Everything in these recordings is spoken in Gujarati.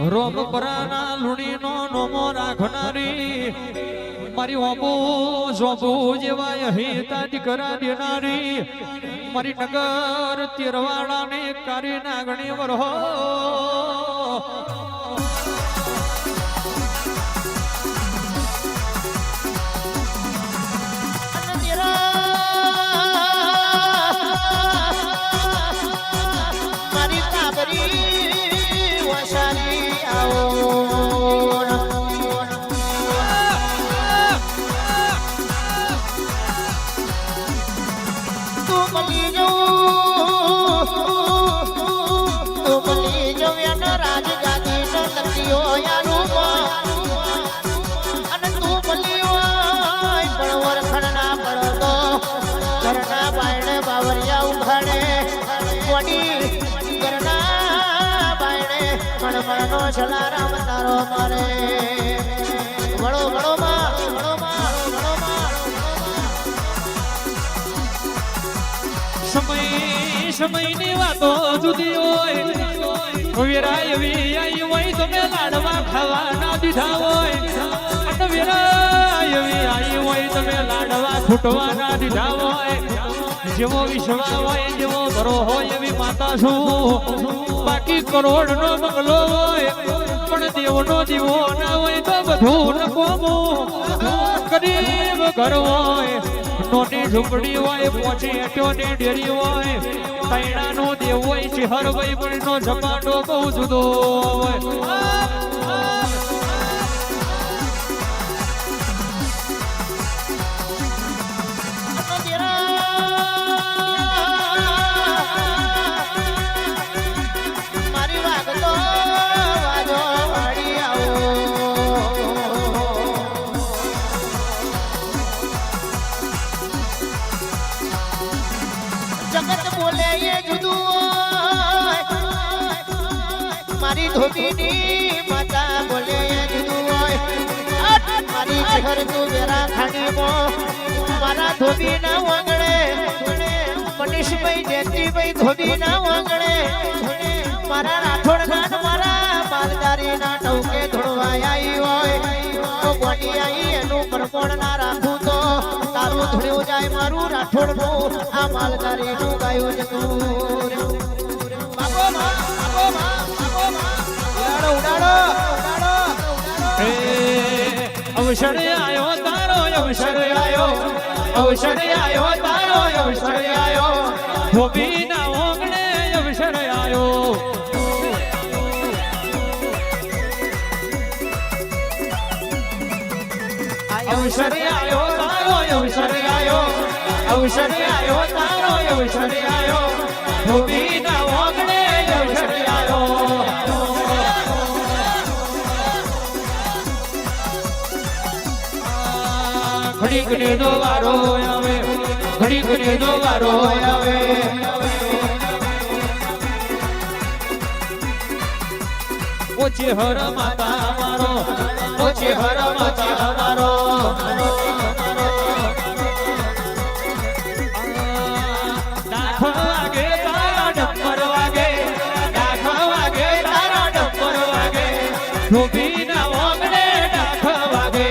રોમ પરાના લુણીનો નોમો રાખનારી મારી ઓબુ જોબુ જેવા હિતા દીકરા દેનારી મારી નગર તીરવાળાને કારી નાગણી વરહો છલારામ તારો મારે વળો વળો માં સમયની વાતો જુદી હોય વેરાય એવી આવી હોય તમે લાડવા ખાવા ના દીધા હોય અને વેરાય એવી આવી હોય તમે લાડવા છૂટવા ના દીધા હોય જેવો વિશ્વા હોય જેવો ઘરો હોય એવી માતા છું બાકી કરોડ નો બંગલો હોય પણ દેવનો દીવો ના હોય તો બધું નકોમું ગરીબ ઘર હોય નોની ઝૂંપડી હોય પોચી એટોની ડેરી હોય તૈણાનો દેવ હોય શિહર ભાઈ પણ નો જમાનો બહુ જુદો હોય મારી ધોબીની માતા બોલે જુદું હોય મારી શહેર તું વેરા ખાણીમાં મારા ધોબીના વાંગણે મનીષભાઈ જયંતિભાઈ ધોબીના વાંગણે મારા રાઠોડના મારા માલદારીના ટવકે ધોળવાય આવી હોય તો કોની આવી એનું પરપણ ના રાખું તો તારું ધોળ્યું જાય મારું રાઠોડનું આ માલદારીનું ગાયું જતું અવસર આયો તારો અવસર આયો અવસર આયો તારો અવસર આયો ધોબીના ઓગણે અવસર આયો અવસર આયો તારો અવસર આયો અવસર આયો તારો અવસર આયો ધોબીના ઓગણે અવસર આયો ઘડી ઘડી નો વારો આવે ઘડી ઘડી નો વારો આવે ઓછી હર માતા મારો ઓછી હર માતા મારો દાખો વાગે તારા ડમ્બર વાગે દાખો વાગે તારા ડમ્બર વાગે ધોબીના ઓગણે દાખો વાગે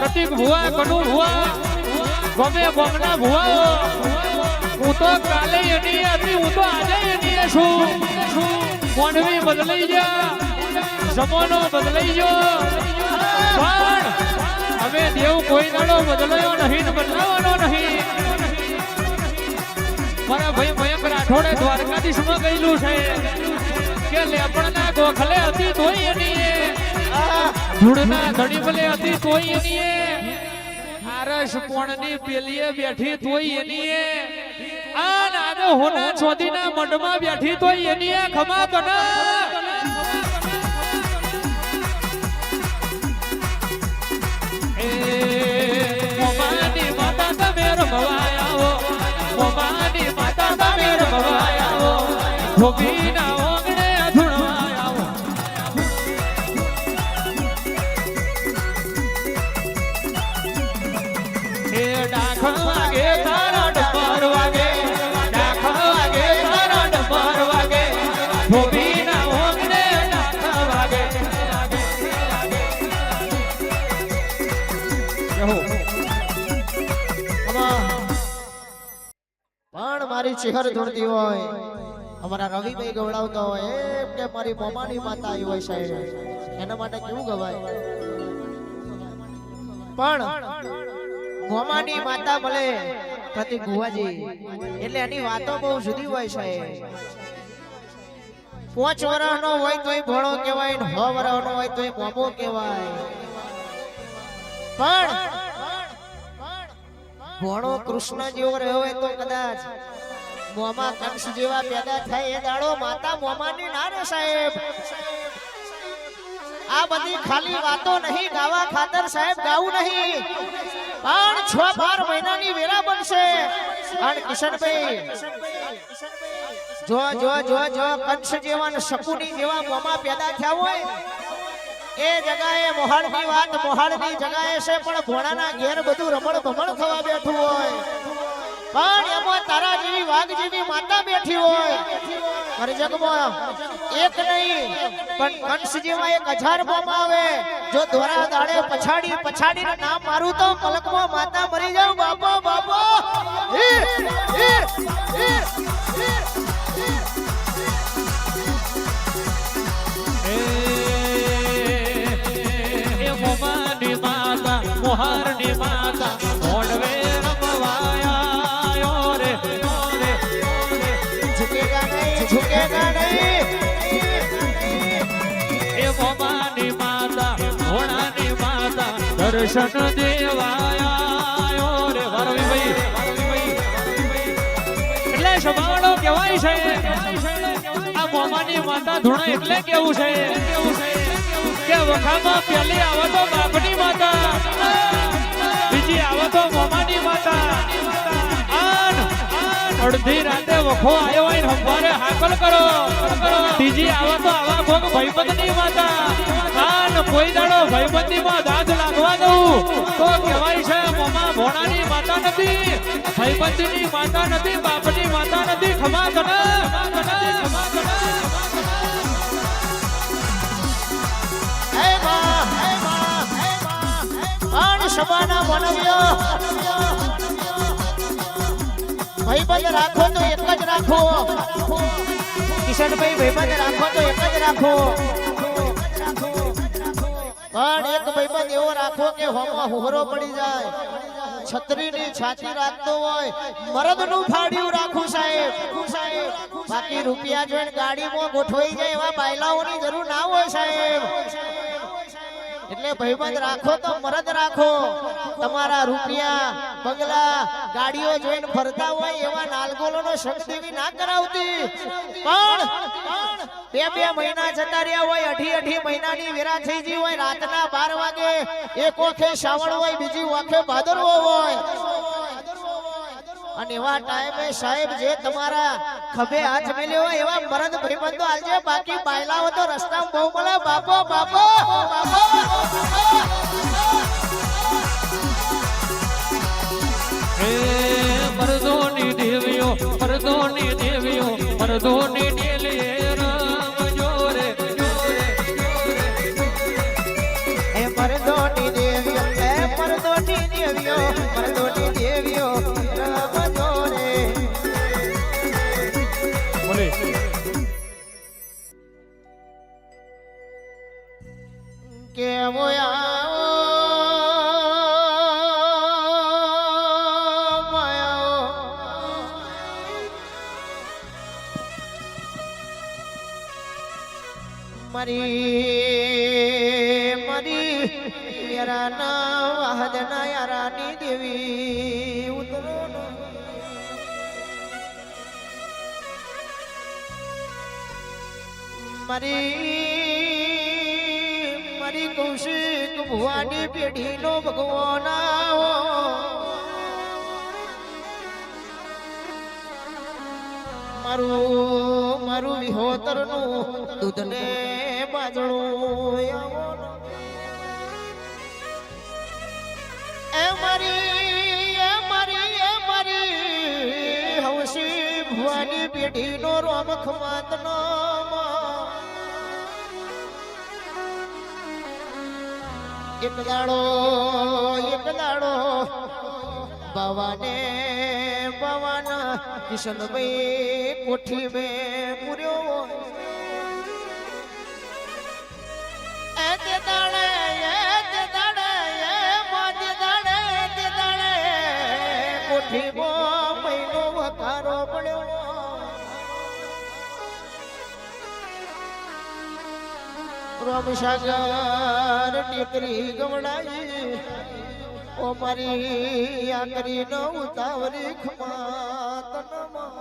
પ્રતિક ભુવા કનુ ભુવા ગમે ગમના ભુવાઓ હું તો કાલે એની હતી હું તો આજે એની છું મોનવી બદલાઈ જા જમાનો બદલાઈ ગયો પણ અમે દેવ કોઈ દાડો બદલાયો નહીં ને બદલાવાનો નહીં મારા ભાઈ મયંક રાઠોડે દ્વારકાધીશમાં ગયેલું છે કે લેપણના ગોખલે હતી તોય એની ધૂળના ધડીમલે હતી તોય એની આરસ કોણની પેલીએ બેઠી તોય એની આ નાનો હોના ચોધીના મંડમાં બેઠી તોય એની ખમા કના એ ધોબીના ઓગણે ધૂણવા આવો એ ડાખ વાગે તારા ડમર વાગે ડાખ વાગે તારા ડમર વાગે ધોબીના ઓગણે ડાખ વાગે પણ મારી ચહેર ધૂળતી હોય અમારા રવિભાઈ ગવડાવતા હોય એમ કે મારી મોમાની માતા આવી હોય સાહેબ એના માટે કેવું ગવાય પણ મોમાની માતા મળે કતિ ગુવાજી એટલે એની વાતો બહુ જુદી હોય સાહેબ 5 વર્ષનો હોય તોય ભણો કહેવાય ને 6 વર્ષનો હોય તોય મોમો કહેવાય પણ ભણો કૃષ્ણ જેવો રહ્યો હોય તો કદાચ મોમા કંસ જેવા પેદા થાય એ દાડો માતા મોમાની ના રે સાહેબ આ બધી ખાલી વાતો નહીં ગાવા ખાતર સાહેબ ગાવું નહીં પણ 6-12 મહિનાની વેરા બનશે અને કિશનભાઈ જો જો જો જો કંસ જેવા ને શકુની જેવા મોમા પેદા થયા હોય એ જગાએ મોહાળની વાત મોહાળની જગાએ છે પણ ભોળાના ઘેર બધું રમણ ભમણ થવા બેઠું હોય પણ એમાં તારા જેવી વાઘ જેવી માતા બેઠી હોય અરે જગમાં એક નહીં પણ કંસ જેવા 1000 મોમા આવે જો ધોરા દાડે પછાડીને નામ મારું તો પલકમાં માતા મરી જાવ બાપો બાપો મોમાની માતા મોહારની માતા મોડવે રમવાયા રે ઝુકેગા નહીં એ મોમાની માતા મોણાની માતા દર્શન દેવાયા રે વરવીભાઈ એટલે સભાડો કહેવાય છે આ મોમાની માતા ધૂણા એટલે કેવું છે કે વખામાં પેલી આવે તો બાપની માતા બીજી આવે તો મોમાની માતા અડધી રાતે વખો આવ્યો હોય ને હંભારે હાકલ કરો ત્રીજી આવે તો આવા ભોગ ભાઈબંધની માતા કોઈ દાડો ભાઈબંધીમાં દાદ લાગવા દઉં તો કહેવાય છે મોમા ભોણાની માતા નથી ભાઈબંધીની માતા નથી બાપની માતા નથી ખમા કના સભાના માનવીઓ ભાઈબંધ રાખો તો એક જ રાખો કિશનભાઈ ભાઈબંધ રાખો તો એક જ રાખો પણ એક ભાઈબંધ એવો રાખો કે હોમમાં હોહરો પડી જાય છત્રીની છાતી રાખતો હોય મરદનું ફાડ્યું રાખું સાહેબ બાકી રૂપિયા જોઈને ગાડીમાં ગોઠવાઈ જાય એવા બાયલાઓની જરૂર ના હોય સાહેબ એટલે ભાઈબંધ રાખો તો મરદ રાખો તમારા રૂપિયા બંગલા ગાડીઓ જોઈને ફરતા હોય એવા નાલગોલોનો શક્તિવી ના કરાવતી પણ 2 મહિના જતા રહ્યા હોય 2.5 મહિનાની વેરા થઈ ગઈ હોય રાતના 12 વાગે એક ઓખે શ્રાવણ હોય બીજી ઓખે ભાદરવો હોય અને એવા ટાઈમે સાહેબ જે તમારા ખભે હાથ મેલ્યો હોય એવા મરદ ભાઈબંધો આલજે બાકી બાયલાઓ તો રસ્તામાં બહુ મળે બાપો બાપો મરદોની દેવીઓ મરદોની દેવીઓ મરદોની ડેલીએ રમજો રે એ મરદોની દેવીઓ એ મરદોની દેવીઓ મરદોની દેવીઓ રમજો રે બોલે કેવો આવો મારી યારાના વાહદના યારાની દેવી ઉતરો મારી કૌશિક ભુવાની પેઢીનો ભગવાન મારું મારું વિહોતરનું દૂધ ને બાજણું એ મારી હવસી ભવાની પેઢીનો રોમખ માતનો એક દાડો બાવાના કિશનભાઈ કોઠી મેં પૂર્યો તે દાડે કોઠી મહિનો વકારો પડ્યો રામસાગર ટેકરી ગવડાઈ ઓ મારી આકરી ન ઉતાવરી ખમા તનમાં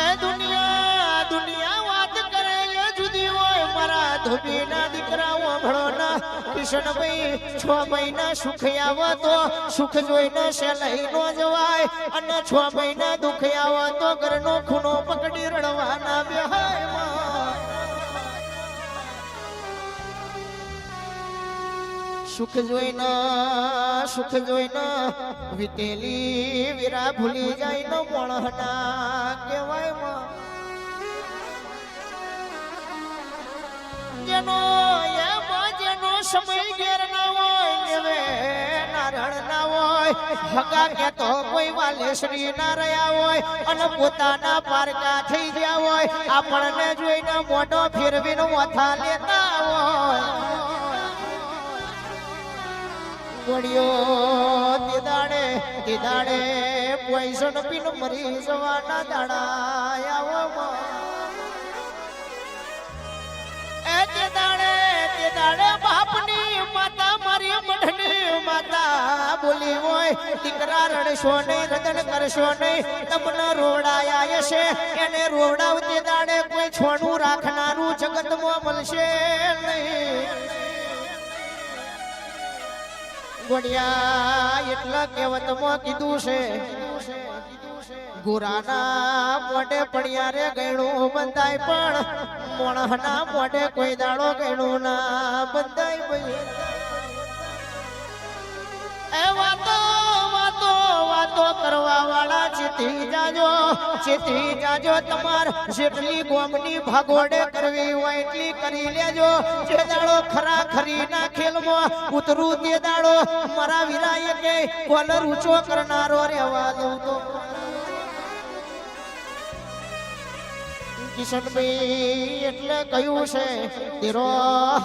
એ દુનિયા વાત કરે એ જુદી હોય મારા ધોબીના દીકરાઓ ભણોના કિશનભાઈ 6 મહિના સુખ આવો તો સુખ જોઈને સેલઈ નો જવાય અને 6 મહિના દુખ આવો તો ઘરનો ખૂણો પકડી રડવાના બેહાય સુખ જોઈને વીતેલી વીરા ભૂલી જાય ન મોણહના કહેવાય જેનો સમય ઘેર ના હોય નેવે નારણ ના હોય હગા કે તો કોઈ વાલેશ્રી ના રહ્યા હોય અને પોતાના પારકા થઈ ગયા હોય આપણને જોઈને મોઢો ફેરવીને માથા લેતા હોય ગોળીઓ તે દાડે પોઈઝન પીન મરી જવાના દાડા આવો એ તે દાડે બાપની માતા મારી મઢની માતા બોલી હોય દીકરા રડશો નહીં રદન કરશો નહીં તમને રોવડાયા હશે એને રોવડાવતી દાડે કોઈ છોડું રાખનારું જગતમાં મળશે નહીં ગોડિયા એટલા કહેવતમાં કીધું છે ગુરાના મોઢે પડ્યા રે ગયણું બંધાય પણ મોણહના મોઢે કોઈ દાડો ગયણું ના બંધાય ભાઈ એ વાતો કરવા વાળા ચેતી જાજો તમાર જેટલી ગોમની ભાગોડે કરવી હોય એટલી કરી લેજો જે દાડો ખરા ખરી ના ખેલમાં ઉતરું તે દાડો મારા વીરાએ કે કોલર ઊંચો કરનારો રહેવા દઉં તો કિશનભાઈ એટલે કહ્યું છે તેરો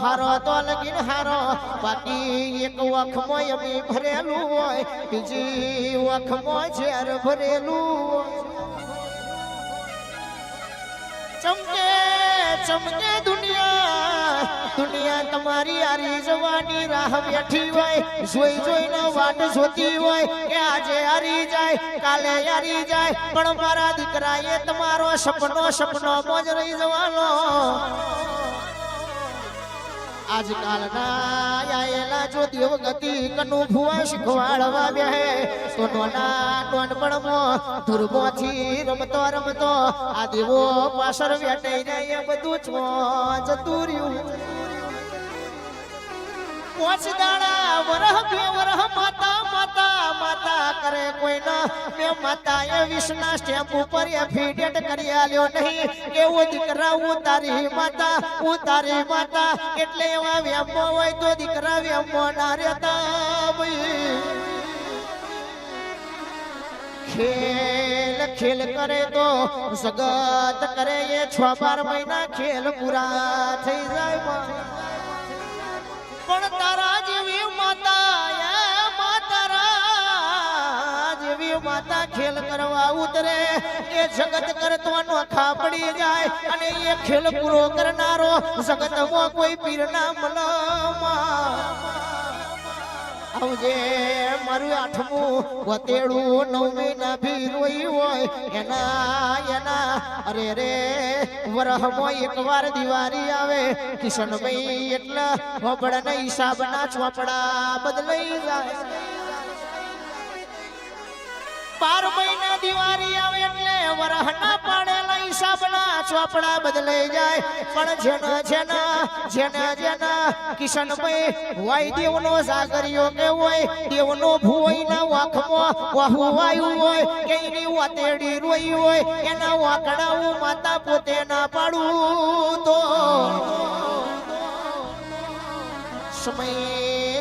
હારો તો લગીન હારો બાકી એક વખમાં એમી ભરેલું હોય બીજી વખમાં ઝેર ભરેલું ચમકે દુનિયા તમારી આરી જવાની રાહ બેઠી હોય જોઈને વાટ જોતી હોય કે આજે હારી જાય કાલે હારી જાય પણ મારા દીકરાએ તમારો સપનો મોજ રહી જવાનો આજકાલના આયેલા જો દેવગતિ કનુ ભુવા શીખવાડવા બેહે તો નોનપણમાં ધુરબોથી રમતો આ દેવો પાછળ વેટાઈ જાય બધું જતું રહ્યું પોચ દાડા વરહ બે વરહ માતા કરે કોઈ ના મેં માતાએ વિષ્ણા સ્ટેમ્પ ઉપર એફિડેટ કરી આલ્યો નહીં કે ઓ દીકરા હું તારી માતા એટલે એવા વ્યામો હોય તો દીકરા વ્યામો ના રહેતા ખેલ કરે તો જગત કરે એ 6-12 મહિના ખેલ પૂરા થઈ જાય પણ તારા જેવી માતા ખેલ કરવા ઉતરે એ જગત કરતો નોખા પડી જાય અને એ ખેલ પૂરો કરનારો જગતમાં કોઈ પીર ના આવજે મારું 8મું વતેડું 9 મહિના ભી રોઈ હોય એના અરે રે વરહમાં એકવાર દિવાળી આવે કિશનભાઈ એટલા હોબળના હિસાબના ચોપડા બદલાઈ જાય 12 મહિના દિવાળી આવે એટલે વરહના પાડેલા હિસાબના ચોપડા બદલાઈ જાય પણ જેના કિશનભાઈ હોય દેવનો જાગરિયો કે હોય દેવનો ભુવઈના વાખમાં વહુવાયું હોય કે એની વાતેડી રોઈ હોય એના વાકડાઓ માતા પોતે ના પાડું તો સમય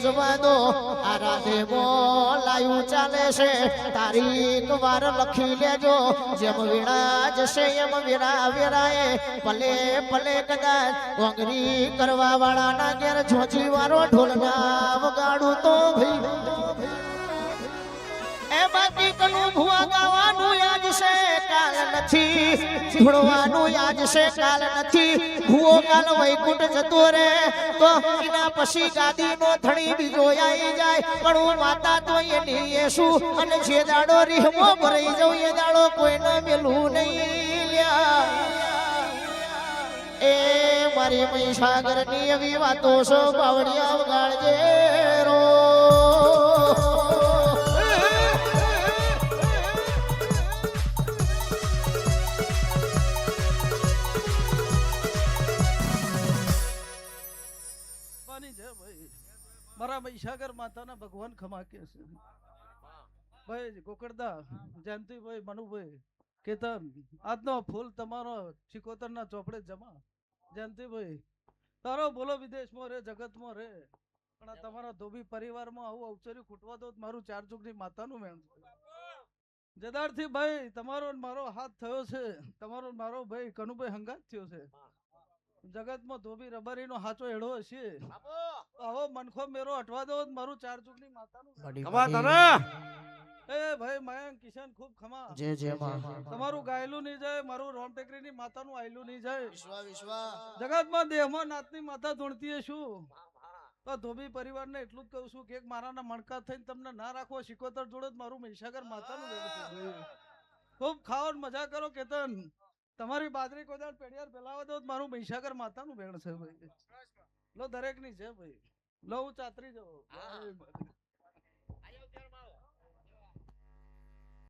જવા દો આ રાધે બોલાયું ચાલે છે તારીખ વાર લખી લેજો જેમ વીણા જશે એમ વીરા વીરાએ ભલે ભલે કદાચ વંગરી કરવા વાળાના ઘેર જોજી વાળો ઢોલના વગાડું તો ભાઈ એ બાકી કનું ભુવા ગાવાનું યાદ છે કાલ નથી ભણવાનું યાદ છે કાલ નથી ભુવો કાલ વૈકુંઠ જતો રે તો એના પછી ગાદીનો ધણી બીજો આવી જાય પણ હું માતા તો એની એ શું અને જે દાડો રીહમો ભરાઈ જાઉં એ દાડો કોઈને મેલું નહીં લ્યા એ મારી મહીસાગરની એવી વાતો છો બાવડિયા વગાડજે રો મારા મહીસાગર માતાના ભગવાન ખમા કે છે ભાઈ ગોકળદા જયંતિભાઈ મનુભાઈ કેતન આજનો ફૂલ તમારો ચિકોતરના ચોપડે જમા જયંતિભાઈ તારો બોલો વિદેશમાં રે જગતમાં રે પણ આ તમારા ધોબી પરિવારમાં આવું અવસર્યું ખૂટવા દો મારું ચાર ચૂકની માતાનું મેણ છે જદારથી ભાઈ તમારો મારો હાથ થયો છે તમારો મારો ભાઈ કનુભાઈ હંગાત થયો છે જગતમાં ધોબી રબારીનો હાચો એડો હશે આવો મનખો મેરો અટવા દો મારું ચાર ચૂકની માતાનું એ ભાઈ મયંક કિશન ખૂબ ખમા જે તમારું ગાયલું નહીં જાય મારું રોમટેકરીની માતાનું આયલું નહીં જાય જગતમાં દેહમાં નાતની માતા ધૂણતી શું તો ધોબી પરિવારને એટલું જ કહું છું કે મારાના મણકા થઈને તમને ના રાખો શિકોતર જોડે જ મારું મહીસાગર માતાનું ખૂબ ખાઓ મજા કરો કેતન તમારી બાજરી કોદાળ પેડિયાર પેલાવા દો મારું મહીસાગર માતાનું ભેણ છે ભાઈ લો દરેક ની છે ભાઈ લો હું ચાતરી જાઉં